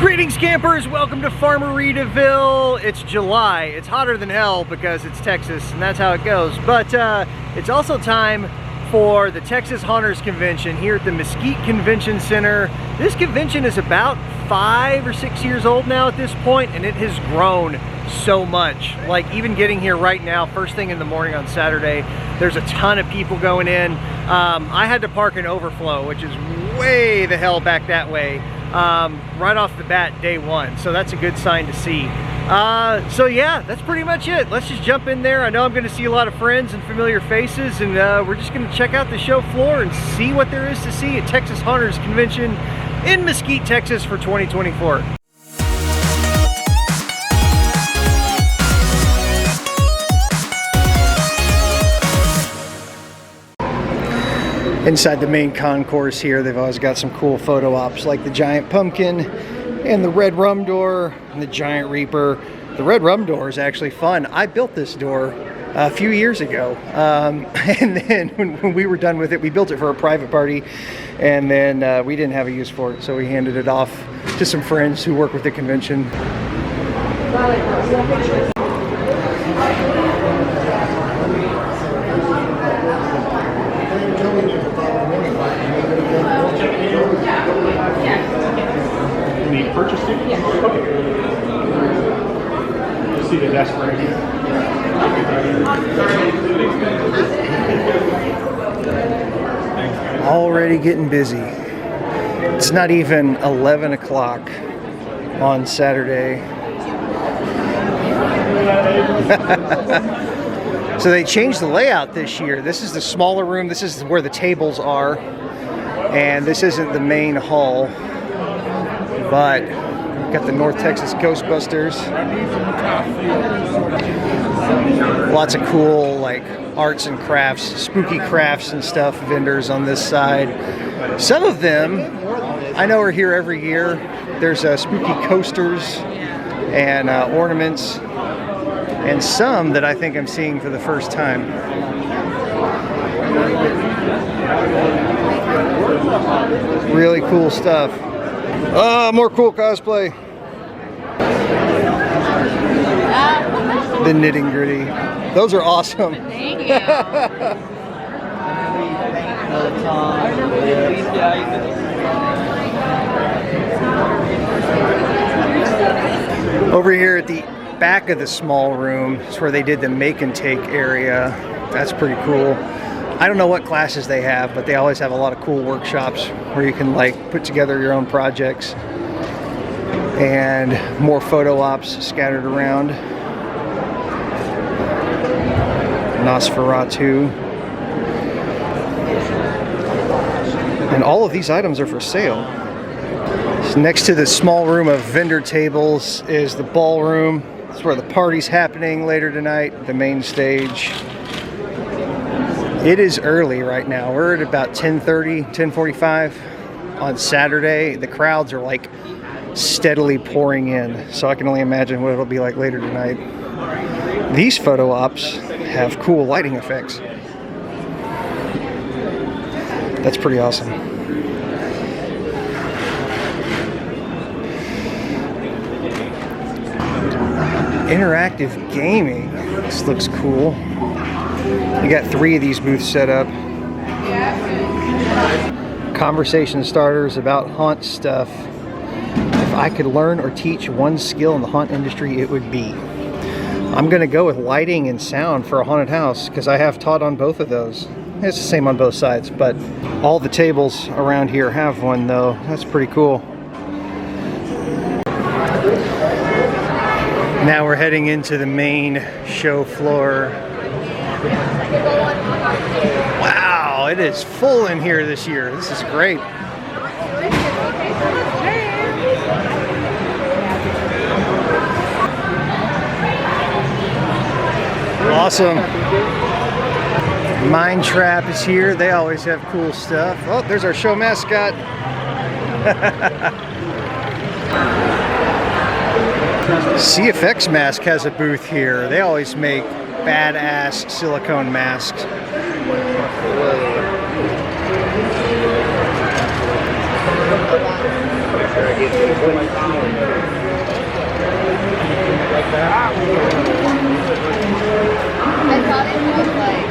Greetings campers, welcome to Farmeritaville. It's July. It's hotter than hell because it's Texas and that's how it goes. But it's also time for the Texas Hunters Convention here at the Mesquite Convention Center. This convention is about 5 or 6 years old now at this point, and it has grown so much. Like even getting here right now, first thing in the morning on Saturday, there's a ton of people going in. I had to park an overflow, which is way the hell back that way. Right off the bat, day one, so that's a good sign to see. So yeah, that's pretty much it. Let's just jump in there. I know I'm going to see a lot of friends and familiar faces, and we're just going to check out the show floor and see what there is to see at Texas Hunters Convention in Mesquite, Texas for 2024. Inside the main concourse here, they've always got some cool photo ops like the giant pumpkin and the red rum door and the giant reaper. The red rum door is actually fun. I built this door a few years ago, and then when we were done with it, we built it for a private party, and then we didn't have a use for it, so we handed it off to some friends who work with the convention. Purchase ticket? Yes. Okay. You see the desk right here. Already getting busy. It's not even 11 o'clock on Saturday. So they changed the layout this year. This is the smaller room. This is where the tables are. And this isn't the main hall. But we've got the North Texas Ghostbusters. Lots of cool like arts and crafts, spooky crafts and stuff, vendors on this side. Some of them I know are here every year. There's spooky coasters and ornaments, and some that I think I'm seeing for the first time. Really cool stuff. More cool cosplay. The knitting gritty. Those are awesome. Thank you. Over here at the back of the small room is where they did the make and take area. That's pretty cool. I don't know what classes they have, but they always have a lot of cool workshops where you can like put together your own projects, and more photo ops scattered around. Nosferatu. And all of these items are for sale. So next to the small room of vendor tables is the ballroom. It's where the party's happening later tonight, the main stage. It is early right now. We're at about 10:30, 10:45 on Saturday. The crowds are like steadily pouring in, so I can only imagine what it'll be like later tonight. These photo ops have cool lighting effects. That's pretty awesome. Interactive gaming. This looks cool. You got 3 of these booths set up. Conversation starters about haunt stuff. If I could learn or teach one skill in the haunt industry, it would be. I'm gonna go with lighting and sound for a haunted house because I have taught on both of those. It's the same on both sides, but all the tables around here have one though. That's pretty cool. Now we're heading into the main show floor. Wow, it is full in here this year. This is great. Awesome. Mine Trap is here. They always have cool stuff. Oh, there's our show mascot. CFX Mask has a booth here. They always make badass silicone masks. I thought it was like.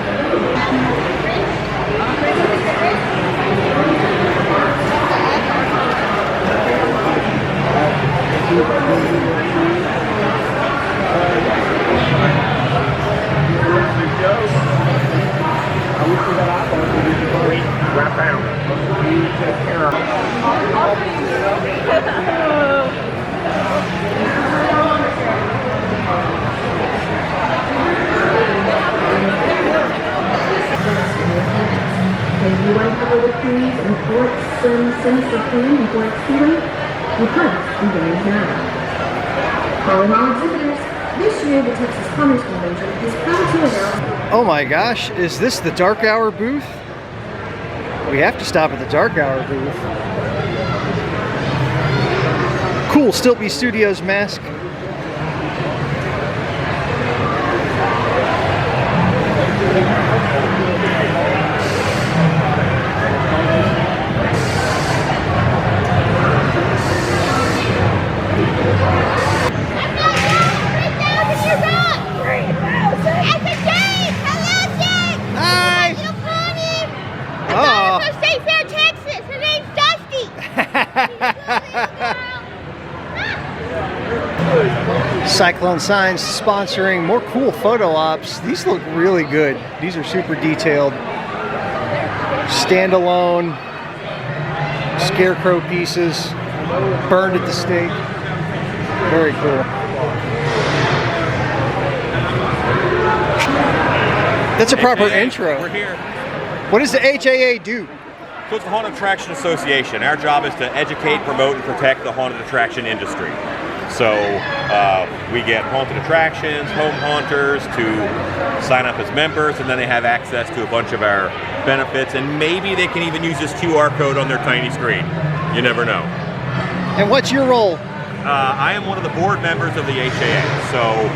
You want to cover the trees and forts since the queen and Fort Stewart? You could, and there is now. Calling all exhibitors, this year the Texas Commerce Convention is proud to announce. Oh my gosh, is this the Dark Hour booth? We have to stop at the Dark Hour booth. Cool Stiltby Studios mask. Cyclone Signs sponsoring more cool photo ops. These look really good. These are super detailed. Standalone scarecrow pieces, burned at the stake. Very cool. That's a proper intro. We're here. What does the HAA do? So it's the Haunted Attraction Association. Our job is to educate, promote, and protect the haunted attraction industry. So we get haunted attractions, home haunters to sign up as members, and then they have access to a bunch of our benefits, and maybe they can even use this QR code on their tiny screen. You never know. And what's your role? I am one of the board members of the HAA. So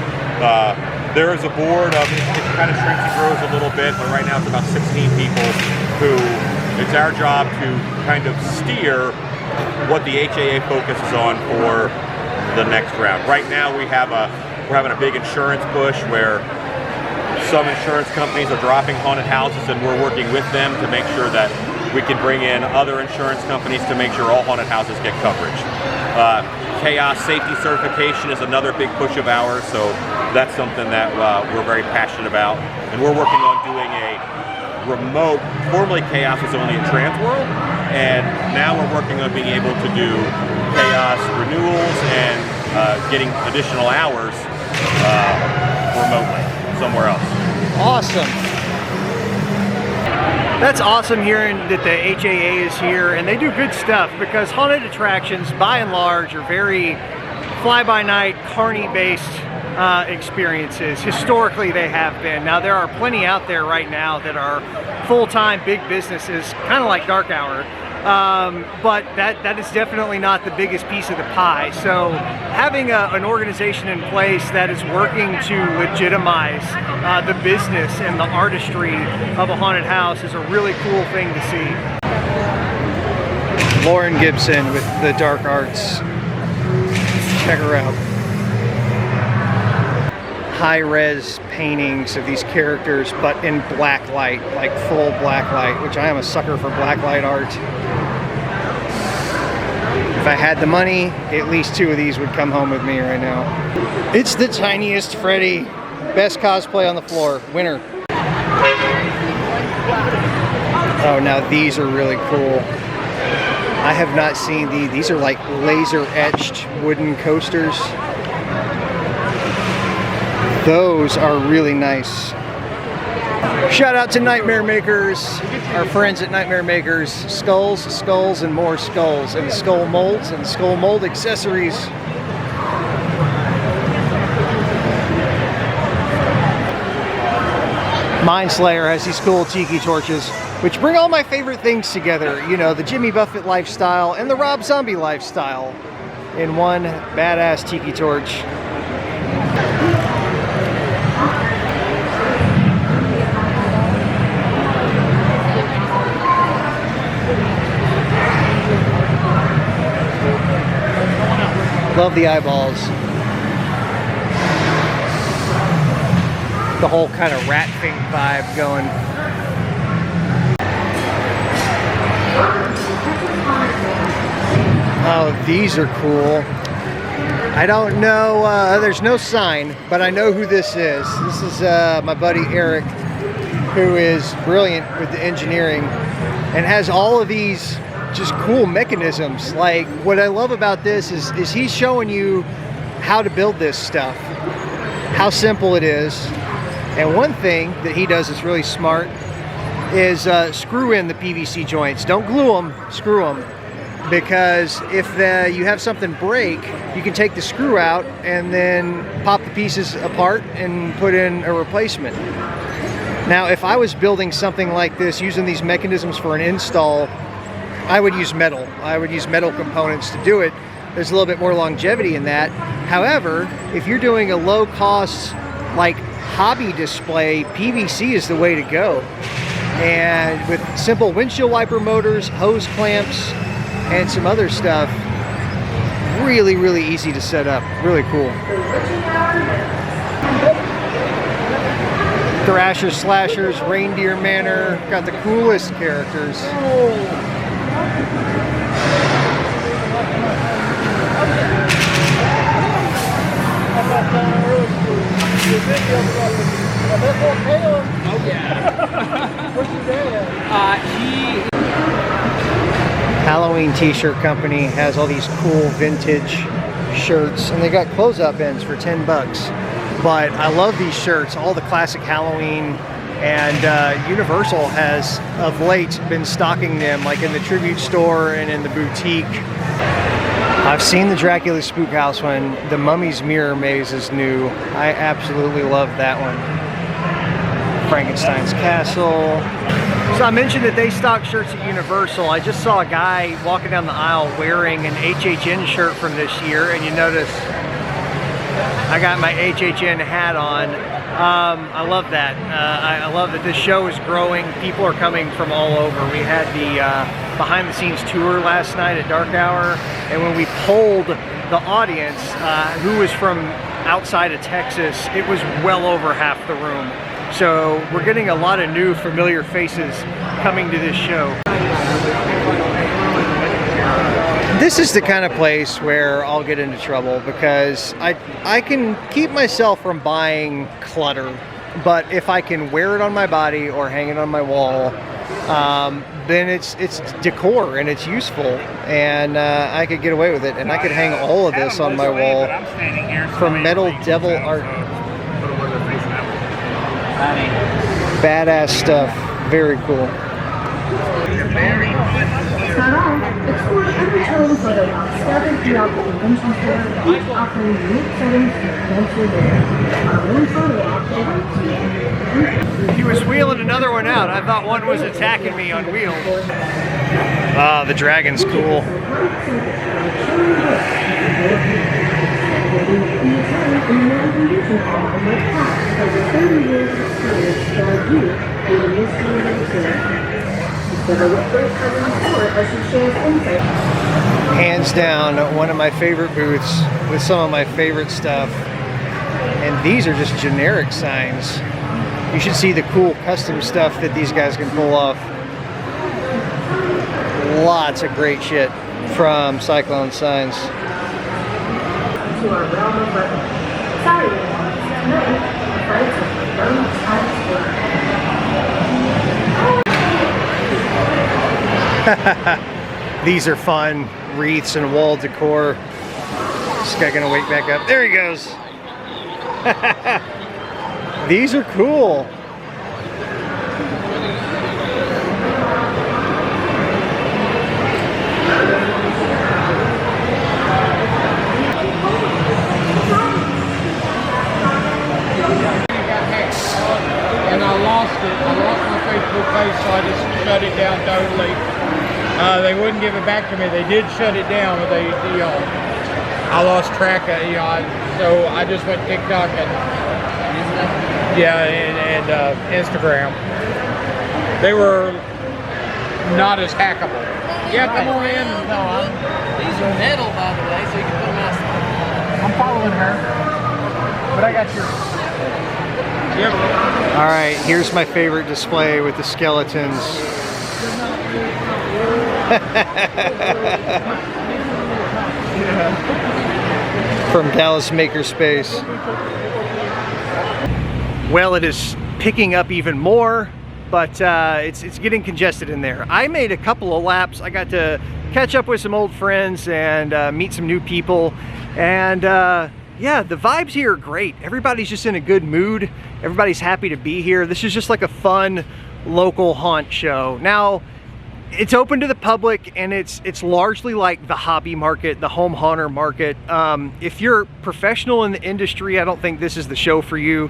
there is a board of, it kind of shrinks and grows a little bit, but right now it's about 16 people who, it's our job to kind of steer what the HAA focuses on for the next round. Right now we're having a big insurance push where some insurance companies are dropping haunted houses, and we're working with them to make sure that we can bring in other insurance companies to make sure all haunted houses get coverage. Chaos safety certification is another big push of ours, so that's something that we're very passionate about, and we're working on doing a remote. Formerly Chaos was only in Transworld, and now we're working on being able to do Chaos renewals and getting additional hours remotely somewhere else. Awesome. That's awesome hearing that the HAA is here, and they do good stuff, because haunted attractions by and large are very fly-by-night, carny-based experiences. Historically they have been. Now there are plenty out there right now that are full-time big businesses, kind of like Dark Hour. But that is definitely not the biggest piece of the pie. So having an organization in place that is working to legitimize the business and the artistry of a haunted house is a really cool thing to see. Lauren Gibson with the Dark Arts. Check her out. High-res paintings of these characters, but in black light, like full black light, which I am a sucker for black light art. If I had the money, at least 2 of these would come home with me right now. It's the tiniest Freddy. Best cosplay on the floor. Winner. Oh, now these are really cool. I have not seen these. These are like laser-etched wooden coasters. Those are really nice. Shout out to Nightmare Makers, our friends at Nightmare Makers. Skulls, skulls, and more skulls, and skull molds and skull mold accessories. Mindslayer has these cool tiki torches, which bring all my favorite things together. You know, the Jimmy Buffett lifestyle and the Rob Zombie lifestyle in one badass tiki torch. Love the eyeballs. The whole kind of rat thing vibe going. Oh, these are cool. I don't know, there's no sign, but I know who this is. This is my buddy Eric, who is brilliant with the engineering and has all of these just cool mechanisms. Like, what I love about this is he's showing you how to build this stuff, how simple it is. And one thing that he does that's really smart is screw in the PVC joints. Don't glue them, screw them. Because if you have something break, you can take the screw out and then pop the pieces apart and put in a replacement. Now, if I was building something like this using these mechanisms for an install, I would use metal. I would use metal components to do it. There's a little bit more longevity in that. However, if you're doing a low cost, like hobby display, PVC is the way to go. And with simple windshield wiper motors, hose clamps, and some other stuff, really, really easy to set up. Really cool. Thrasher Slashers, Reindeer Manor, got the coolest characters. Oh yeah. Where's your dad? Halloween t-shirt company has all these cool vintage shirts, and they got close-up ends for 10 bucks. But I love these shirts, all the classic Halloween, and Universal has of late been stocking them, like in the tribute store and in the boutique. I've seen the Dracula Spook House one. The Mummy's Mirror Maze is new. I absolutely love that one. Frankenstein's Castle. So I mentioned that they stock shirts at Universal. I just saw a guy walking down the aisle wearing an HHN shirt from this year, and you notice I got my HHN hat on. I love that. I love that this show is growing. People are coming from all over. We had the behind the scenes tour last night at dark hour, and when we polled the audience who was from outside of Texas, it was well over half the room. So we're getting a lot of new familiar faces coming to this show. This is the kind of place where I'll get into trouble because I can keep myself from buying clutter, but if I can wear it on my body or hang it on my wall, then it's decor and it's useful, and I could get away with it, and I could hang all of this on my wall from Metal Devil Art. Badass stuff. Very cool. That's not all. Explore every total photo op scattered throughout the convention floor, each offering unique settings and adventure there. Our own photo op. He was wheeling another one out. I thought one was attacking me on wheels. Ah, the dragon's cool. Hands down, one of my favorite booths with some of my favorite stuff. And these are just generic signs. You should see the cool custom stuff that these guys can pull off. Lots of great shit from Cyclone Signs. To our realm of weapons. Sorry, tonight, fights with Rome's hottest. These are fun. Wreaths and wall decor. This guy gonna wake back up. There he goes. These are cool. And I lost it. I lost my Facebook page, so I just shut it down totally. They wouldn't give it back to me. They did shut it down, but I lost track of it. So I just went TikTok and Instagram. They were not as hackable. Yeah, come on in. These are metal, by the way, so you can put them outside. and her. But I got yours. Yep. All right, here's my favorite display with the skeletons. From Dallas Makerspace. Well, it is picking up even more, but it's getting congested in there. I made a couple of laps. I got to catch up with some old friends and meet some new people. And yeah, the vibes here are great. Everybody's just in a good mood. Everybody's happy to be here. This is just like a fun local haunt show. Now, it's open to the public, and it's largely like the hobby market, the home haunter market. If you're professional in the industry, I don't think this is the show for you.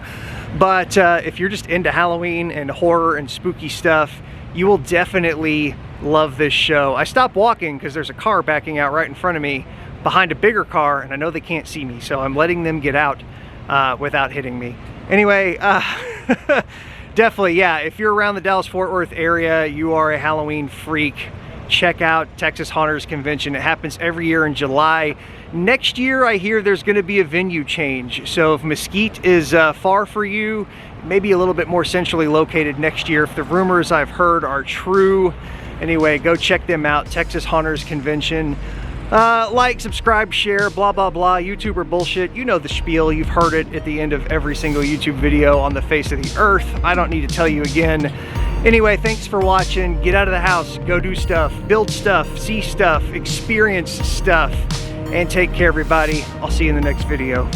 But if you're just into Halloween and horror and spooky stuff, you will definitely love this show. I stopped walking because there's a car backing out right in front of me behind a bigger car, and I know they can't see me, so I'm letting them get out without hitting me. Anyway, definitely, yeah, if you're around the Dallas-Fort Worth area, you are a Halloween freak, check out Texas Haunters Convention. It happens every year in July. Next year, I hear there's going to be a venue change. So if Mesquite is far for you, maybe a little bit more centrally located next year, if the rumors I've heard are true. Anyway, go check them out, Texas Haunters Convention. Like, subscribe, share, blah, blah, blah, YouTuber bullshit. You know the spiel. You've heard it at the end of every single YouTube video on the face of the earth. I don't need to tell you again. Anyway, thanks for watching. Get out of the house, go do stuff, build stuff, see stuff, experience stuff, and take care, everybody. I'll see you in the next video.